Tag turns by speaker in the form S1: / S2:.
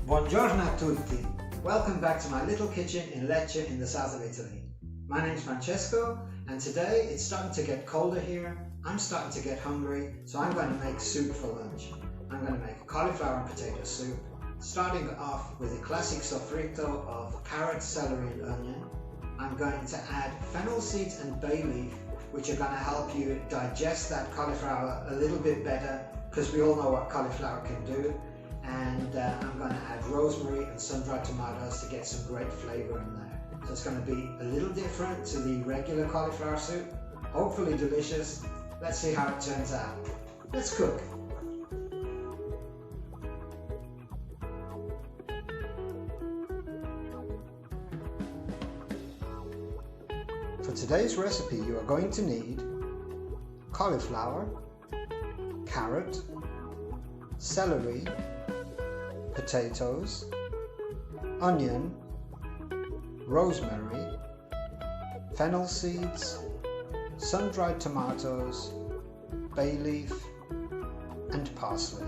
S1: Buongiorno a tutti! Welcome back to my little kitchen in Lecce in the south of Italy. My name's Francesco, and today it's starting to get colder here. I'm starting to get hungry, so I'm going to make soup for lunch. I'm going to make a cauliflower and potato soup, starting off with a classic sofrito of carrot, celery and onion. I'm going to add fennel seeds and bay leaf, which are going to help you digest that cauliflower a little bit better, because we all know what cauliflower can do. And I'm going to add rosemary and sun-dried tomatoes to get some great flavour in there. So it's going to be a little different to the regular cauliflower soup, hopefully delicious. Let's see how it turns out. Let's cook. For today's recipe you are going to need cauliflower, carrot, celery, potatoes, onion, rosemary, fennel seeds, sun-dried tomatoes, bay leaf and parsley.